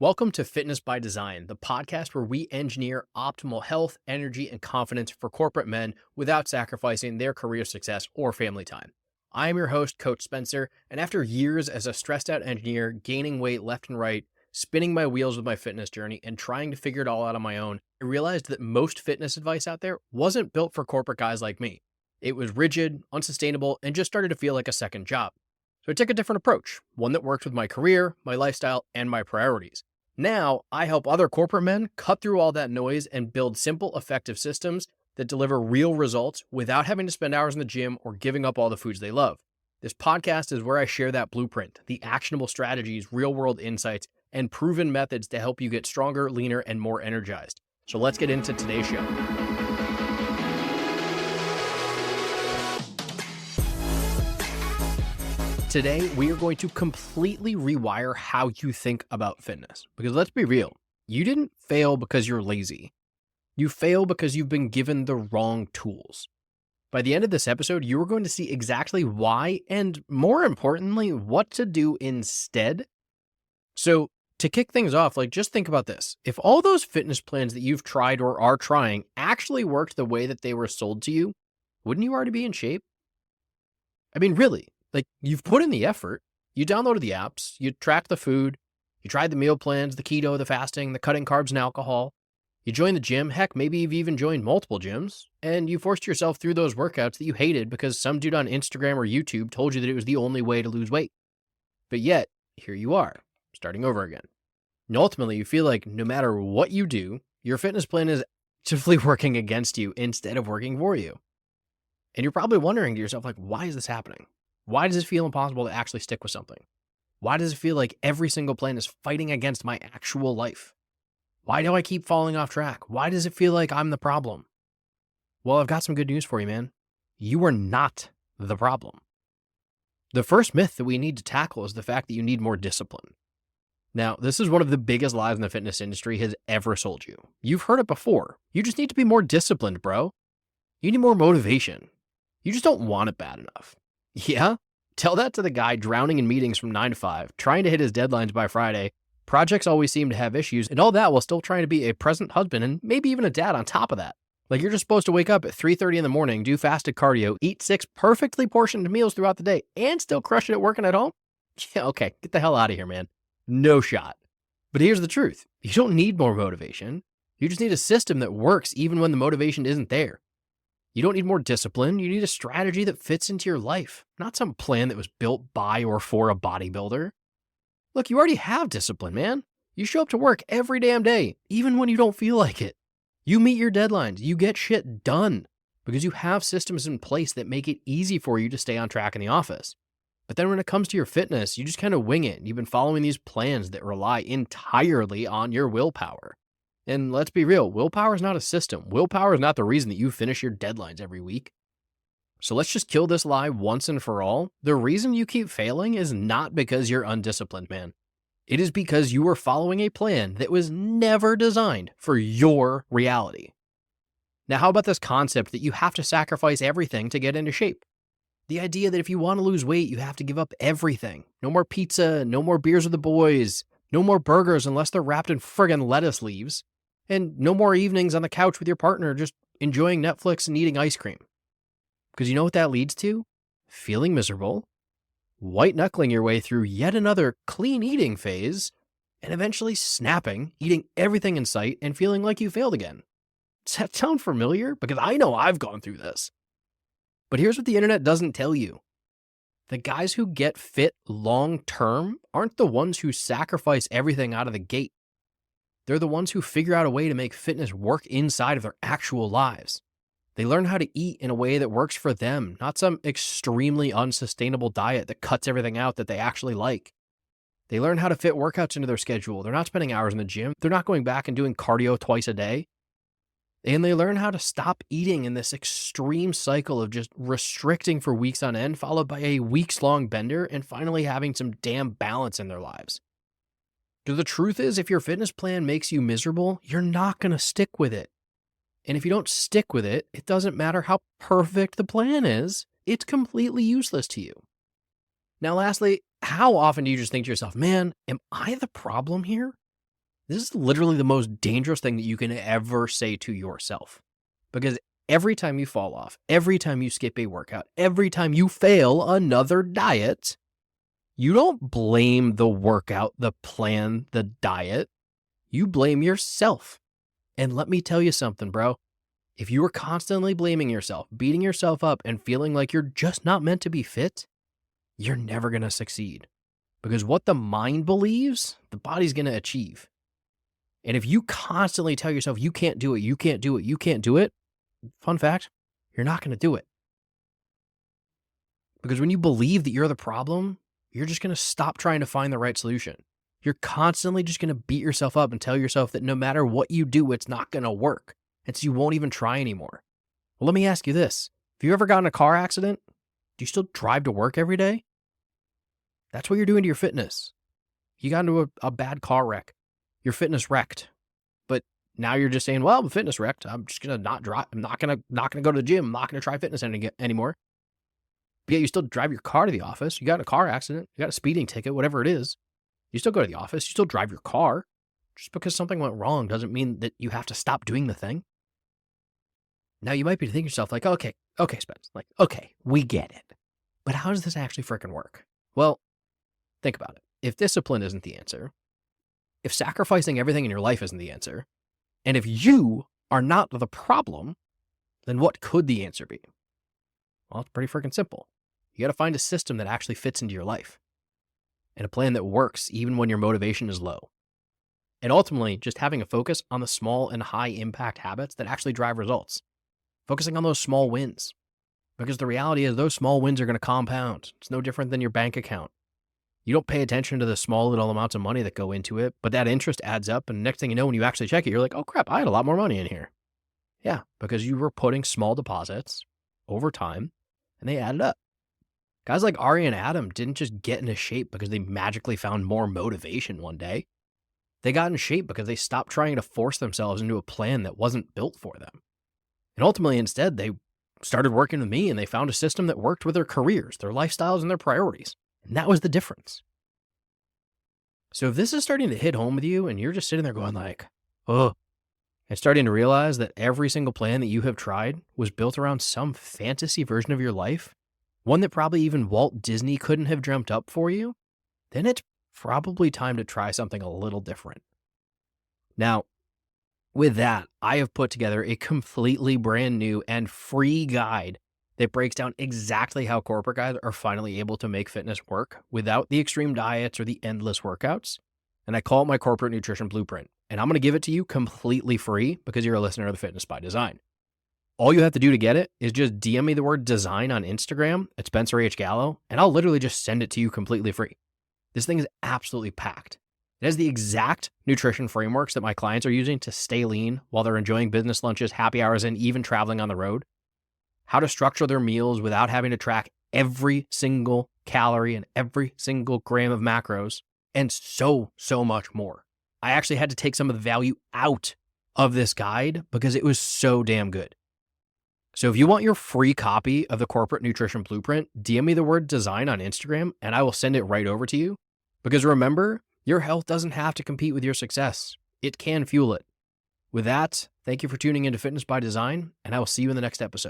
Welcome to Fitness by Design, the podcast where we engineer optimal health, energy, and confidence for corporate men without sacrificing their career success or family time. I am your host, Coach Spencer, and after years as a stressed out engineer, gaining weight left and right, spinning my wheels with my fitness journey, and trying to figure it all out on my own, I realized that most fitness advice out there wasn't built for corporate guys like me. It was rigid, unsustainable, and just started to feel like a second job. So I took a different approach, one that worked with my career, my lifestyle, and my priorities. Now, I help other corporate men cut through all that noise and build simple, effective systems that deliver real results without having to spend hours in the gym or giving up all the foods they love. This podcast is where I share that blueprint, the actionable strategies, real-world insights, and proven methods to help you get stronger, leaner, and more energized. So let's get into today's show. Today, we are going to completely rewire how you think about fitness. Because let's be real, you didn't fail because you're lazy. You fail because you've been given the wrong tools. By the end of this episode, you are going to see exactly why and, more importantly, what to do instead. So, to kick things off, just think about this. If all those fitness plans that you've tried or are trying actually worked the way that they were sold to you, wouldn't you already be in shape? I mean, really. You've put in the effort, you downloaded the apps, you tracked the food, you tried the meal plans, the keto, the fasting, the cutting carbs and alcohol, you joined the gym, heck, maybe you've even joined multiple gyms, and you forced yourself through those workouts that you hated because some dude on Instagram or YouTube told you that it was the only way to lose weight. But yet, here you are, starting over again. And ultimately, you feel like no matter what you do, your fitness plan is actively working against you instead of working for you. And you're probably wondering to yourself, why is this happening? Why does it feel impossible to actually stick with something? Why does it feel like every single plan is fighting against my actual life? Why do I keep falling off track? Why does it feel like I'm the problem? Well, I've got some good news for you, man. You are not the problem. The first myth that we need to tackle is the fact that you need more discipline. Now, this is one of the biggest lies in the fitness industry has ever sold you. You've heard it before. You just need to be more disciplined, bro. You need more motivation. You just don't want it bad enough. Yeah? Tell that to the guy drowning in meetings from 9 to 5, trying to hit his deadlines by Friday. Projects always seem to have issues, and all that while still trying to be a present husband and maybe even a dad on top of that. You're just supposed to wake up at 3:30 in the morning, do fasted cardio, eat 6 perfectly portioned meals throughout the day, and still crush it at working at home? Yeah, okay, get the hell out of here, man. No shot. But here's the truth. You don't need more motivation. You just need a system that works even when the motivation isn't there. You don't need more discipline. You need a strategy that fits into your life, not some plan that was built by or for a bodybuilder. Look, you already have discipline, man. You show up to work every damn day, even when you don't feel like it. You meet your deadlines. You get shit done because you have systems in place that make it easy for you to stay on track in the office. But then when it comes to your fitness, you just kind of wing it. You've been following these plans that rely entirely on your willpower. And let's be real, willpower is not a system. Willpower is not the reason that you finish your deadlines every week. So let's just kill this lie once and for all. The reason you keep failing is not because you're undisciplined, man. It is because you are following a plan that was never designed for your reality. Now, how about this concept that you have to sacrifice everything to get into shape? The idea that if you want to lose weight, you have to give up everything. No more pizza, no more beers with the boys, no more burgers unless they're wrapped in friggin' lettuce leaves. And no more evenings on the couch with your partner just enjoying Netflix and eating ice cream. Because you know what that leads to? Feeling miserable, white-knuckling your way through yet another clean eating phase, and eventually snapping, eating everything in sight, and feeling like you failed again. Does that sound familiar? Because I know I've gone through this. But here's what the internet doesn't tell you. The guys who get fit long-term aren't the ones who sacrifice everything out of the gate. They're the ones who figure out a way to make fitness work inside of their actual lives. They learn how to eat in a way that works for them, not some extremely unsustainable diet that cuts everything out that they actually like. They learn how to fit workouts into their schedule. They're not spending hours in the gym. They're not going back and doing cardio twice a day. And they learn how to stop eating in this extreme cycle of just restricting for weeks on end, followed by a weeks-long bender, and finally having some damn balance in their lives. Because the truth is, if your fitness plan makes you miserable, you're not going to stick with it. And if you don't stick with it, it doesn't matter how perfect the plan is, it's completely useless to you. Now, lastly, how often do you just think to yourself, man, am I the problem here? This is literally the most dangerous thing that you can ever say to yourself. Because every time you fall off, every time you skip a workout, every time you fail another diet, you don't blame the workout, the plan, the diet. You blame yourself. And let me tell you something, bro. If you are constantly blaming yourself, beating yourself up, and feeling like you're just not meant to be fit, you're never going to succeed. Because what the mind believes, the body's going to achieve. And if you constantly tell yourself you can't do it, you can't do it, you can't do it, fun fact, you're not going to do it. Because when you believe that you're the problem, you're just going to stop trying to find the right solution. You're constantly just going to beat yourself up and tell yourself that no matter what you do, it's not going to work. And so you won't even try anymore. Well, let me ask you this. Have you ever gotten in a car accident? Do you still drive to work every day? That's what you're doing to your fitness. You got into a bad car wreck. Your fitness wrecked. But now you're just saying, well, I'm fitness wrecked. I'm just going to not drive. I'm not going to go to the gym. I'm not going to try fitness anymore. But yet you still drive your car to the office. You got in a car accident. You got a speeding ticket, whatever it is. You still go to the office. You still drive your car. Just because something went wrong doesn't mean that you have to stop doing the thing. Now you might be thinking to yourself like, okay, Spence, like, okay, we get it. But how does this actually freaking work? Well, think about it. If discipline isn't the answer, if sacrificing everything in your life isn't the answer, and if you are not the problem, then what could the answer be? Well, it's pretty freaking simple. You got to find a system that actually fits into your life and a plan that works even when your motivation is low. And ultimately, just having a focus on the small and high impact habits that actually drive results. Focusing on those small wins. Because the reality is those small wins are going to compound. It's no different than your bank account. You don't pay attention to the small little amounts of money that go into it, but that interest adds up. And next thing you know, when you actually check it, you're like, oh crap, I had a lot more money in here. Yeah, because you were putting small deposits over time and they added up. Guys like Ari and Adam didn't just get into shape because they magically found more motivation one day. They got in shape because they stopped trying to force themselves into a plan that wasn't built for them. And ultimately, instead, they started working with me and they found a system that worked with their careers, their lifestyles, and their priorities. And that was the difference. So if this is starting to hit home with you and you're just sitting there going like, oh, and starting to realize that every single plan that you have tried was built around some fantasy version of your life, one that probably even Walt Disney couldn't have dreamt up for you, then it's probably time to try something a little different. Now, with that, I have put together a completely brand new and free guide that breaks down exactly how corporate guys are finally able to make fitness work without the extreme diets or the endless workouts. And I call it my corporate nutrition blueprint. And I'm going to give it to you completely free because you're a listener of the Fitness by Design. All you have to do to get it is just DM me the word design on Instagram at Spencer H. Gallo, and I'll literally just send it to you completely free. This thing is absolutely packed. It has the exact nutrition frameworks that my clients are using to stay lean while they're enjoying business lunches, happy hours, and even traveling on the road. How to structure their meals without having to track every single calorie and every single gram of macros, and so much more. I actually had to take some of the value out of this guide because it was so damn good. So if you want your free copy of the Corporate Nutrition Blueprint, DM me the word design on Instagram and I will send it right over to you. Because remember, your health doesn't have to compete with your success. It can fuel it. With that, thank you for tuning into Fitness by Design, and I will see you in the next episode.